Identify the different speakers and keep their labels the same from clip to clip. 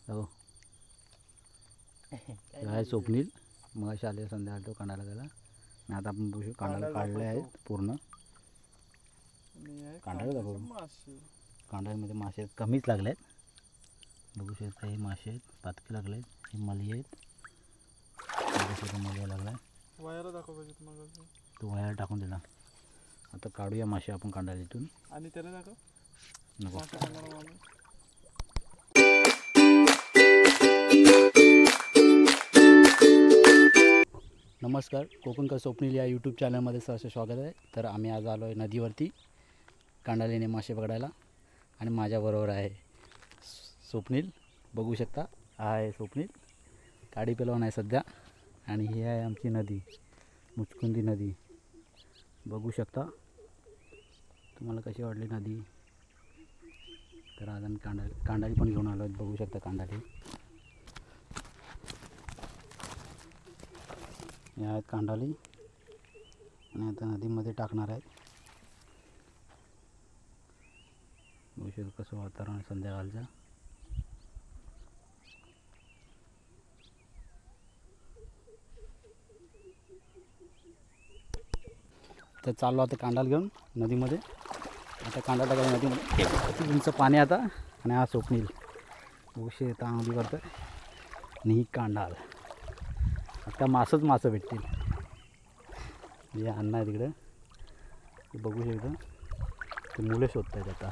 Speaker 1: हो काय स्वप्नील मग अशा आले संध्याकाळ तो कांडाला गेला आणि आता आपण बघू कांडाला काढले आहेत पूर्ण कांडाला दाखवू कांडामध्ये मासे कमीच लागले आहेत बघू शकता हे मासे आहेत पातके लागले आहेत हे मली आहेत मली लागला
Speaker 2: वायर दाखव पाहिजे मग
Speaker 1: तो वायर टाकून दिला आता काढूया मासे आपण कांडाला इथून
Speaker 2: आणि त्याला दाखव
Speaker 1: नको नमस्कार कोकणकर स्वप्नील या यूट्यूब चॅनलमध्ये सहर्ष स्वागत आहे. तर आम्ही आज आलो आहे नदीवरती कांडालेने मासे पकडायला आणि माझ्याबरोबर आहे स्वप्नील. बघू शकता हा आहे स्वप्नील काडी पेलवान आहे सध्या आणि ही आहे आमची नदी मुचकुंदी नदी. बघू शकता तुम्हाला कशी वाटली नदी. तर आज आम्ही कांडाली पण घेऊन आलो आहेत. बघू शकता कांडाली हे आहेत कांडाली आणि आता नदीमध्ये टाकणार आहेत. बघू शकता कसं वातावरण संध्याकाळचं. तर चाललो आता कांडाल घेऊन नदीमध्ये. आता कांदा टाकायला नदीमध्ये किती उंच पाणी आता आणि हा स्वप्नील बघू शकता नदी करतं आणि ही कांडाल. आता मासं भेटतील. जे अन्न आहे तिकडे ते बघू शकता ते मुलं शोधत आहेत आता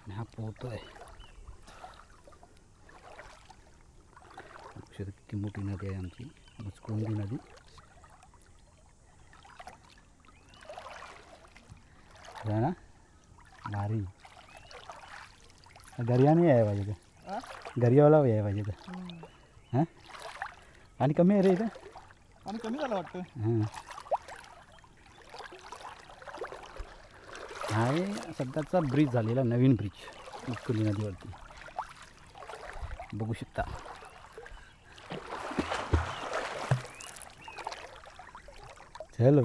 Speaker 1: आणि हा पोहतो आहे. बघू शकता किती मोठी नदी आहे आमची मुचकुंदी नदी. है ना भारी दर्या नाही आहे पाहिजे तर दर्यावाला आहे पाहिजे तर हां आणि कमी आहे रे इथं
Speaker 2: आणि कमी झालं वाटतं.
Speaker 1: हां हा आहे सध्याचा ब्रिज झालेला नवीन ब्रिज मुचकुंदी नदीवरती बघू शकता. चल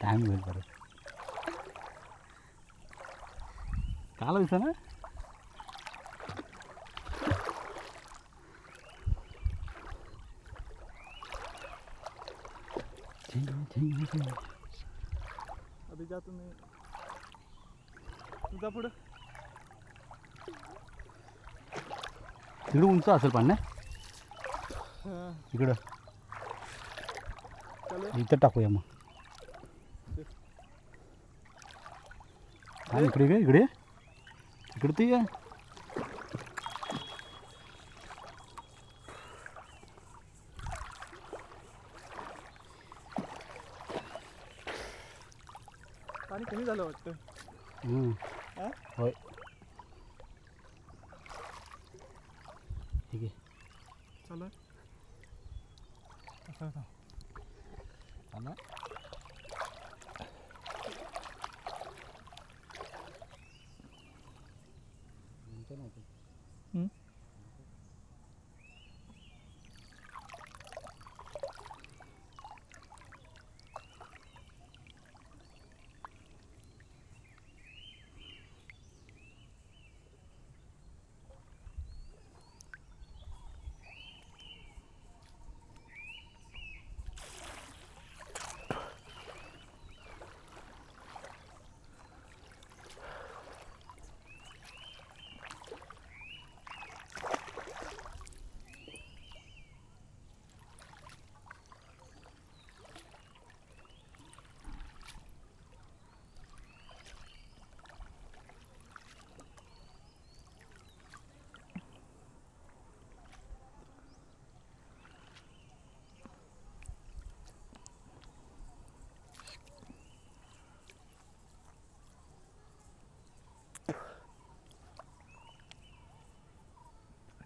Speaker 1: टाईम होईल परत काला दिसा ना.
Speaker 2: अभी जा तुम्ही तुझा पुढं
Speaker 1: तिकडं उंच असेल पण ना इकडं इथं टाकूया मग. हा इकडे काय इकडे इकडे ते आहे
Speaker 2: पाणी कमी झालं वाटतं.
Speaker 1: होय ठीक आहे
Speaker 2: चला असं का
Speaker 1: चला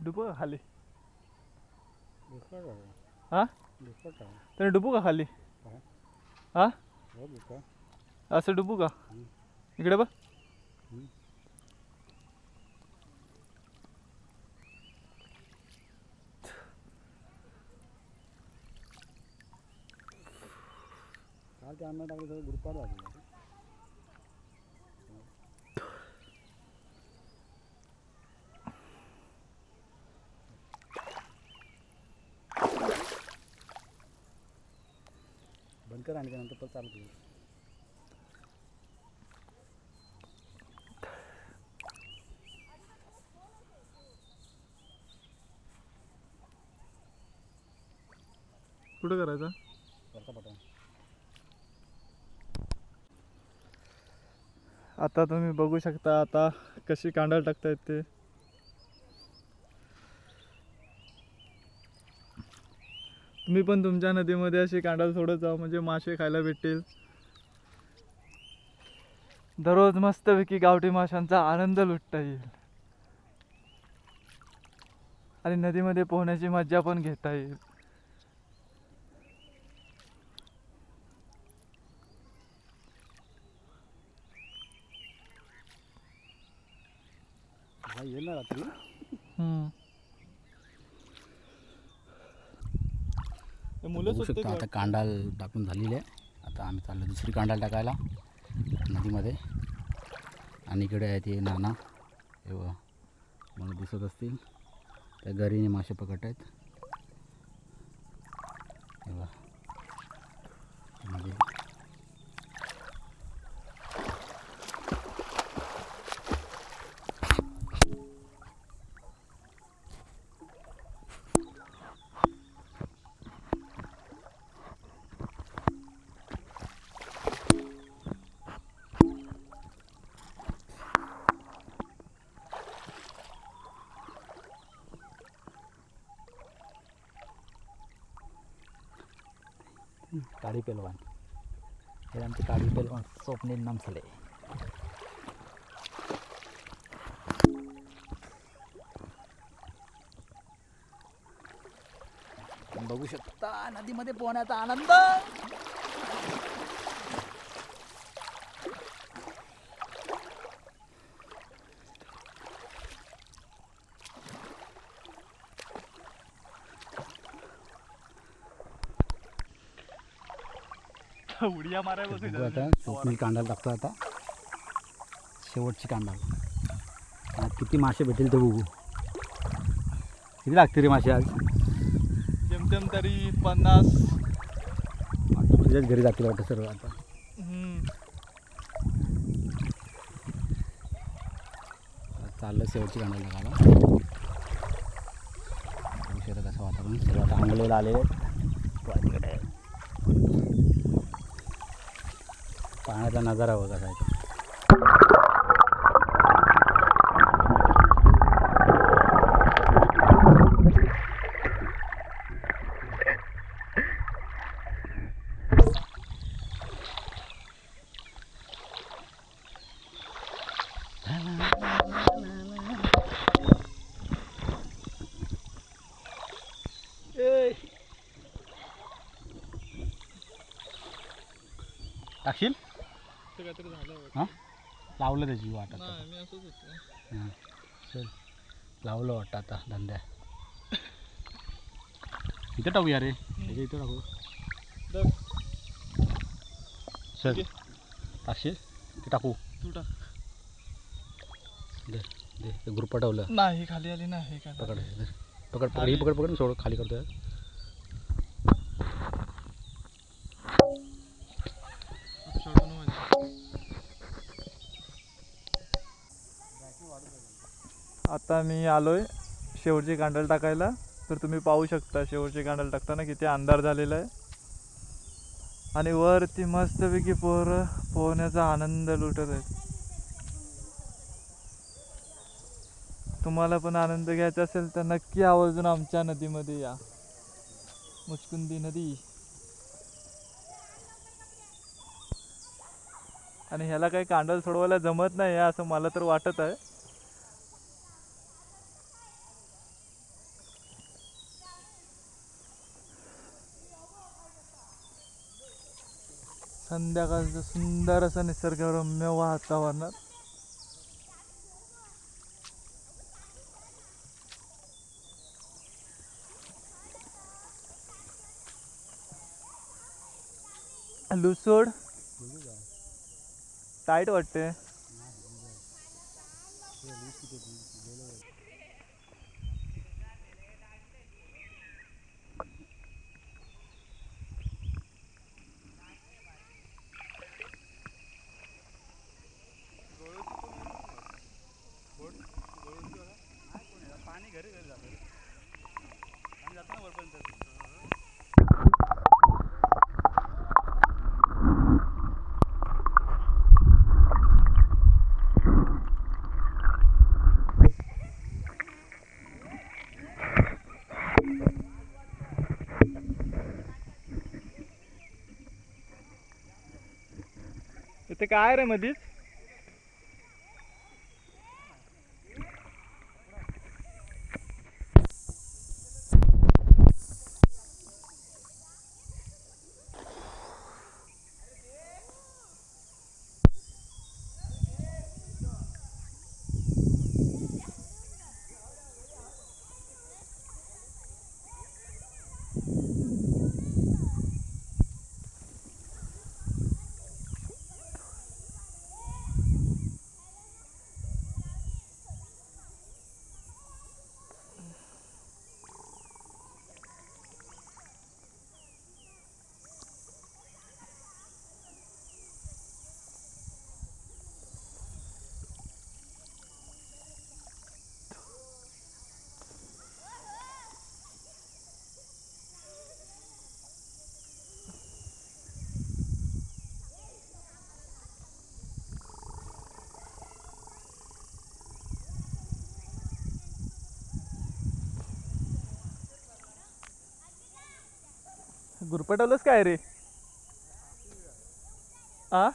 Speaker 2: डुबू का खाली हा त्याने डुबू का खाली हा असं डुबू का इकडे बघ.
Speaker 1: काल ते अन्न टाकलं सगळं गुडपाड झालं. कर आणि त्यानंतर परत चालू कर.
Speaker 2: कुठं करायचा?
Speaker 1: वरचा बटन.
Speaker 2: आता तुम्ही बघू शकता आता कशी कांडल टाकतायत ते. तुम्ही पण तुमच्या नदीमध्ये अशी कांडल सोडत जा म्हणजे मासे खायला भेटतील. दररोज मस्तपैकी गावठी माशांचा आनंद लुटता येईल आणि नदीमध्ये पोहण्याची मज्जा पण घेता येईल.
Speaker 1: भाई येईल ना रात्री.
Speaker 2: मुलं
Speaker 1: बघू
Speaker 2: सुटतात
Speaker 1: शकता आता कांडाल टाकून झालेली आहे. आता आम्ही चाललो दुसरी कांडाल टाकायला नदीमध्ये. आणि इकडे आहे ते नाना हे बघा, मला दिसत असतील त्या घरीने मासे पकडत आहेत. हे बघा मध्ये काळी पेलवान. हे आमचे काळी पेलवान स्वप्नील नामसले. बघू शकता नदीमध्ये पोहण्याचा आनंद.
Speaker 2: उड्या मारायला
Speaker 1: बघू आता स्वप्नील कांडाल टाकतो आता. शेवटची कांडाल. आज किती मासे भेटेल ते बघू. किती लागते रे मासे आज?
Speaker 2: जेमतेम तरी 50.
Speaker 1: आता तुझ्याच घरी जातील वाटतं सर्व आता. चाललं शेवटची कांडाल टाकायला. उशिरा कसं वातावरण सर्व आता आंघोळीला आलेले तिकडे. पाण्याचा नजारा बघा कसा आहे. टाकशील
Speaker 2: काहीतरी झालं
Speaker 1: हां लावलं त्याची वाट आता.
Speaker 2: नाही मी असंच होतो.
Speaker 1: हां चल लावलं वाटतं आता धंद्या. इथं टाकूया रे त्याच्या इथं टाकू. चल टाकशील ते टाकू.
Speaker 2: तू टाक.
Speaker 1: दे दे ते ग्रुप पटवलं.
Speaker 2: नाही खाली आली नाही. काय
Speaker 1: पकड पकड पकड ही पकड पकड सोड खाली करतोय.
Speaker 2: आता मी आलोय शेवटची कांडल टाकायला. तर तुम्ही पाहू शकता शेवटची कांडल टाकताना किती अंधार झालेला आहे आणि वरती मस्तपैकी पोरं पोहण्याचा आनंद लुटत आहेत. तुम्हाला पण आनंद घ्यायचा असेल तर नक्की आवर्जून आमच्या नदीमध्ये या. मुचकुंदी नदी. आणि ह्याला काही कांडल सोडवायला जमत नाही असं मला तर वाटत आहे. संध्याकाळचं सुंदर असं निसर्गरम्य वातावरणात लुसोड टाईट वाटते. ते काय रे मधीच? गुरपटवलंच काय रे? आ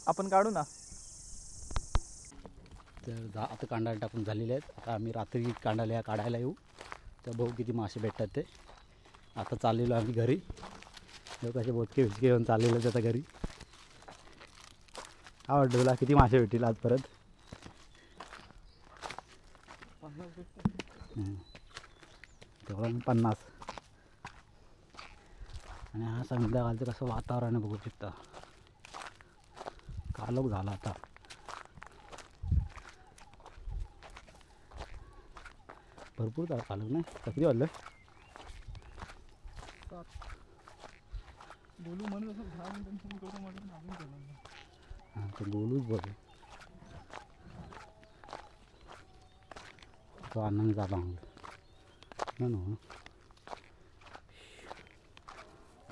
Speaker 2: आपण काढू ना.
Speaker 1: तर आता कांडाला टाकून झालेले आहेत. आता आम्ही रात्री कांडाला काढायला येऊ, तर बघू किती मासे भेटतात ते. आता चाललेलो आम्ही घरी. कसे बोचके बिचके घेऊन चाललेलो त्याचा घरी. काय वाटतं तुला किती मासे भेटतील आज परत? तेवढं 50. आणि हा संध्याकाळचं कसं वातावरण बघू शकता. कालोख झाला आता. भरपूर झाला कालोख नाही. किती वाजलं?
Speaker 2: बोलू म्हणून असं 10 मिनिटांनी करतो म्हटलं ना, अजून केलं नाही.
Speaker 1: हां ते बोलूच बघ. तो आनंद झाला ना.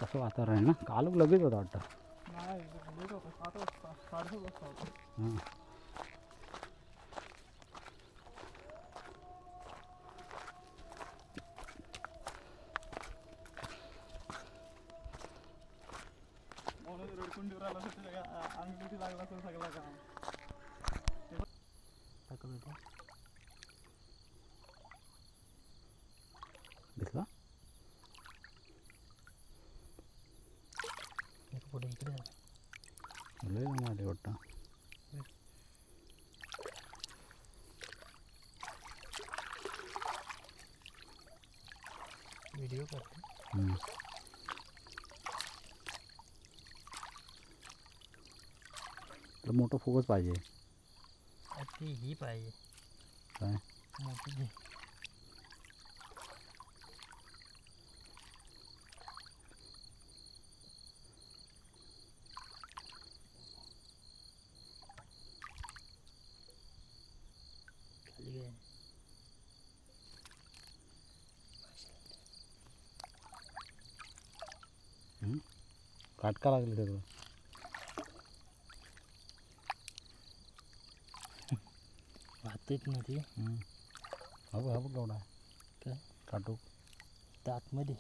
Speaker 1: कसं वातावरण आहे ना. कालोख लगेच होता वाटतं.
Speaker 2: नाही लेट होता, 7 वाजता 7:30 वाजता होता.
Speaker 1: हां
Speaker 2: म्हणून रडकून देऊ राहिला तर त्याच्या अंगठी लागला तर सगळा काम.
Speaker 1: दिसला
Speaker 3: पुढे इकडे
Speaker 1: लय मारे वाटतं.
Speaker 3: व्हिडिओ करतो.
Speaker 1: तर मोठं फोकस पाहिजे.
Speaker 3: ती ही पाहिजे
Speaker 1: काय
Speaker 3: मोठी घे. खाली घे.
Speaker 1: काटका लागले सगळं.
Speaker 3: वाहतेच ना ती.
Speaker 1: हा बघ केवढा आहे
Speaker 3: काय
Speaker 1: काटूक.
Speaker 3: आतमध्ये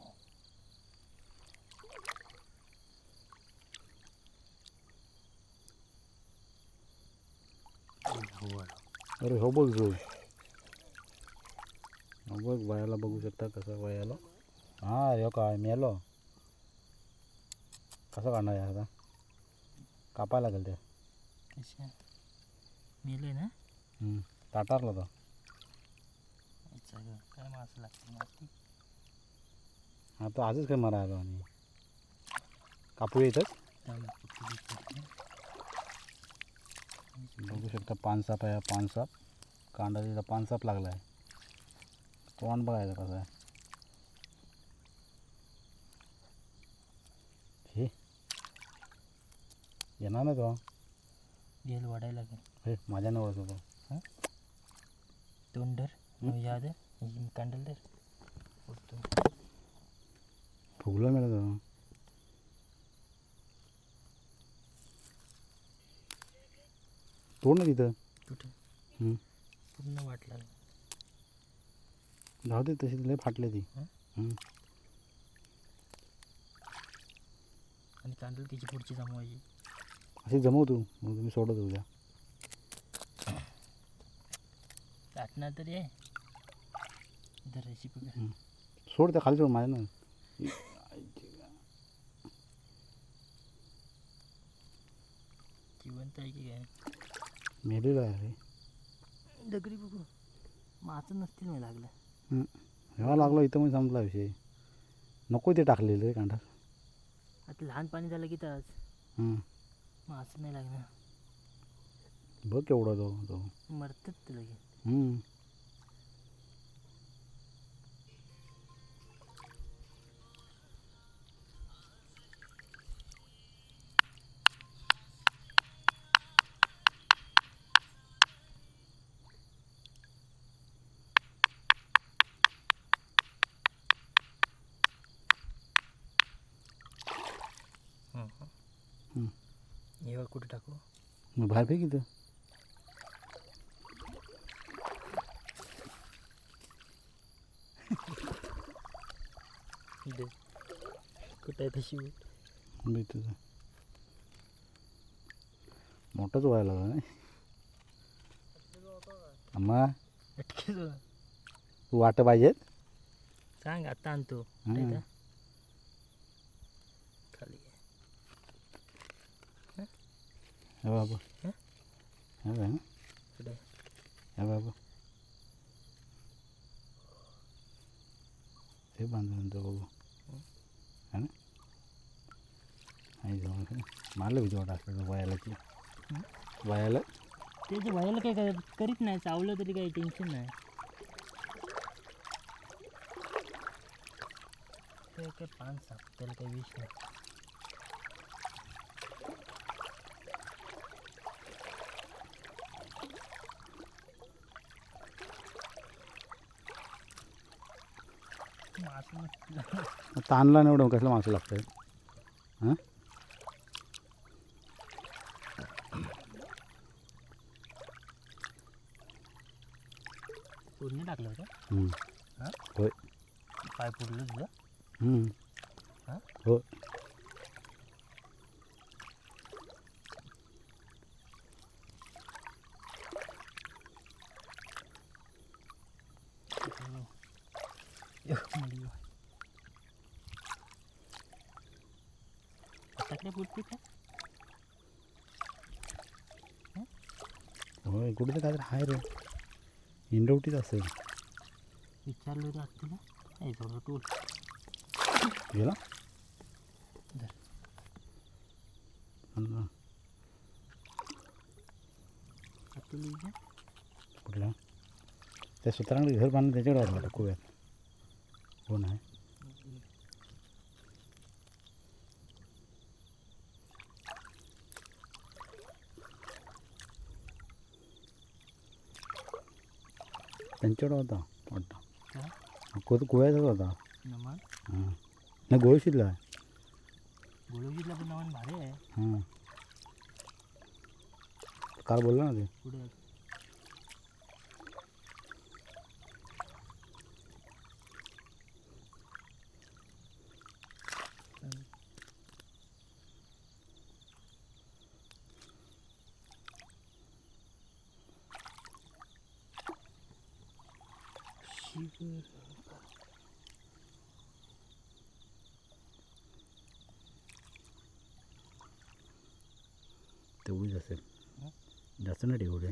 Speaker 1: अरे हो बघ जो. हो बघ वयाला बघू शकता कसं वयाला. हां ह्यो काय मेलो. कसं काढणार आहे आता? कापायला लागेल ते.
Speaker 3: कशा मेले ना.
Speaker 1: ताटारला तो.
Speaker 3: काय मास लागते माती.
Speaker 1: हा तो आजच काय मरा आलो आणि कापू येतच. बघू शकता पानसाप आहे. पानसाप कांडाला पानसाप लागला आहे. तोंड बघायचं कसं आहे. हे येणार ना तो.
Speaker 3: गेल वाढायला लागेल.
Speaker 1: हे माझ्या नवळत होतो.
Speaker 3: तोंड धर याद कॅन्डल धर उडतो.
Speaker 1: फुगलं मला तो. तोड ना तिथं.
Speaker 3: कुठे
Speaker 1: हं.
Speaker 3: पूर्ण वाट लागली.
Speaker 1: जाऊ दे तशी लय फाटले ती.
Speaker 3: आणि कॅन्डल त्याची पुढची जमवायची.
Speaker 1: अशी जमव तू मग तुम्ही सोडत उद्या.
Speaker 3: लाटणार तरी आहे. धर रेसिपी कर.
Speaker 1: सोड त्या खाली सोड माझ्या ना.
Speaker 3: जिवंत आहे की काय.
Speaker 1: मेलेलं आहे रे.
Speaker 3: दगडी बघू माचं नसतील मी लागलं.
Speaker 1: हेवा लागलो इथं मग संपला विषय. नको ते टाकलेलं रे कांदा.
Speaker 3: आता लहान पाणी झालं की तर माचं नाही लागणार.
Speaker 1: बघ केवढा तो तो.
Speaker 3: मरतात ते लगेच. हे कुठे टाकू.
Speaker 1: मग बाहेर फेक इथं.
Speaker 3: कुठं आहे तशी.
Speaker 1: मी तुझं मोठाच व्हायला लागला नाही. अम्मा
Speaker 3: अटके
Speaker 1: तू वाटं पाहिजेत.
Speaker 3: सांग आता आणतो.
Speaker 1: हं.
Speaker 3: नाही का? खाली
Speaker 1: हे बाबा
Speaker 3: हं?
Speaker 1: हे बघ
Speaker 3: कुठे
Speaker 1: हे बाबा हे बांधून तो बघू है ना. आई जाऊन मारलं भीती वाटत असलं वयाला की वयाला.
Speaker 3: त्याच्या भावाला काही करीत नाही. चावलं तरी काही टेन्शन नाही. ते काय पान साप त्याला काही विष नाही.
Speaker 1: ताणला नाही एवढं कसलं माणसं लागतं. हां
Speaker 3: पूर्ण टाकलं होतं. हां
Speaker 1: होय.
Speaker 3: पाय पुरलं तुझं. हां
Speaker 1: हो.
Speaker 3: टाकल्या पुरते काय.
Speaker 1: होय कुठे तर काय तर आहे रे. इंडवटीच असेल.
Speaker 3: विचारलं होतं आज तुला. नाही थोडं टूल
Speaker 1: गेला
Speaker 3: धर.
Speaker 1: कुठला त्या सूत्रांकडे घर बांधलं त्याच्याकडे वाटलं कुव्यात. कोण आहे. त्यांच्याकडे होता वाटतं. कुव्याचाच होता.
Speaker 3: नमन
Speaker 1: हां नाही गोळशीतला आहे.
Speaker 3: गोळगीतला पण नमन भारी आहे.
Speaker 1: हां काल बोलला ना ते.
Speaker 3: पुढे
Speaker 1: तेवढीच असेल. जास्त नाही एवढे.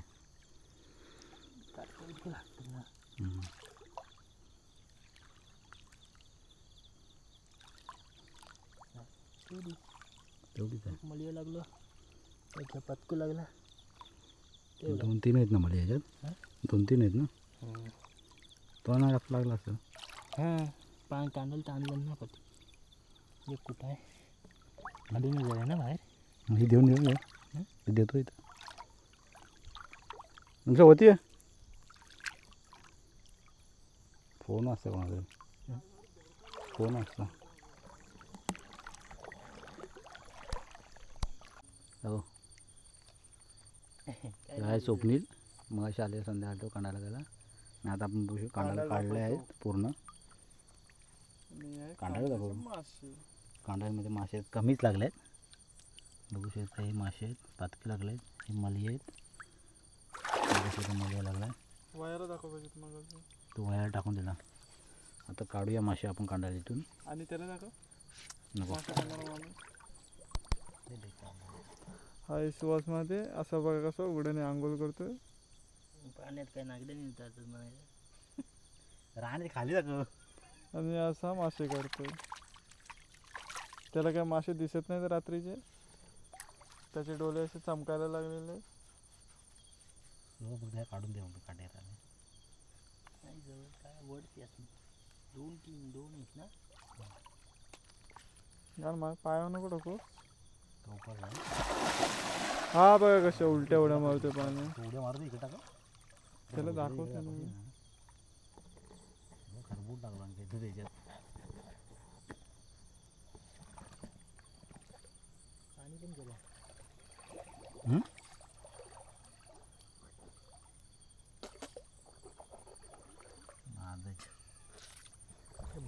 Speaker 1: तेवढीच आहे.
Speaker 3: मला लागलं त्याच्या पतकू लागला.
Speaker 1: 2-3 आहेत ना मला याच्यात. 2-3 आहेत ना. तो ना जास्त लागला असं.
Speaker 3: हां पान कांदल तर आणलं ना पत. एक कुठं आहे. अडून जाऊया ना बाहेर.
Speaker 1: ही देऊन देतो इथं तुमच्या होती फोन असतं कोणाचा फोन असतो हो काय स्वप्नील मग असे आले संध्याकाळ तो कांडाला गेला आणि आता आपण बघू कांडाला काढले आहेत पूर्ण कांडाला दाखवू कांडामध्ये मासे कमीच लागले आहेत बघू शकता हे मासे आहेत पातके लागले आहेत हे मली आहेत बघू शकता मली लागला आहे
Speaker 2: वायरा दाखव पाहिजे मग
Speaker 1: तो वायर टाकून दिला आता काढूया मासे आपण कांडाला इथून
Speaker 2: आणि त्याला दाखव
Speaker 1: नको
Speaker 2: हा सुवासमध्ये असा बघा कसं उघड्याने आंघोळ करतोय
Speaker 3: पाण्यात काय नागडे नाही म्हणायला
Speaker 1: राहणे खाली दाखव
Speaker 2: आणि असा मासे काढतोय त्याला काय मासे दिसत नाहीत रात्रीचे त्याचे डोळे असे चमकायला लागलेले
Speaker 1: काढून दे म्हणतो काढायला
Speaker 3: नाही जवळ काय वडती असं दोन आहेत ना
Speaker 2: यार मग पायावर नको टाकू
Speaker 1: तो उपास आहे
Speaker 2: हा बघा कशा उलट्या उड्या मारतोय पाणी
Speaker 1: उड्या मारतो इकडे टाका
Speaker 2: त्याला दाखवतो ना मी.
Speaker 1: खरबूट टाकला आणि काहीतरी त्याच्यात
Speaker 3: पाणी पण गेलं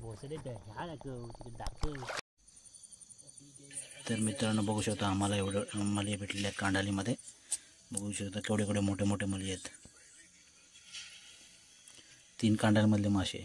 Speaker 3: भोसडे ह्या दाखव तिकडे दाखव
Speaker 1: तर मित्रांनो बघू शकता आम्हाला एवढं मली भेटलेले आहेत कांडालीमध्ये बघू शकता केवढे केवढे मोठे मोठे मली आहेत 3 कांडालीमधले मासे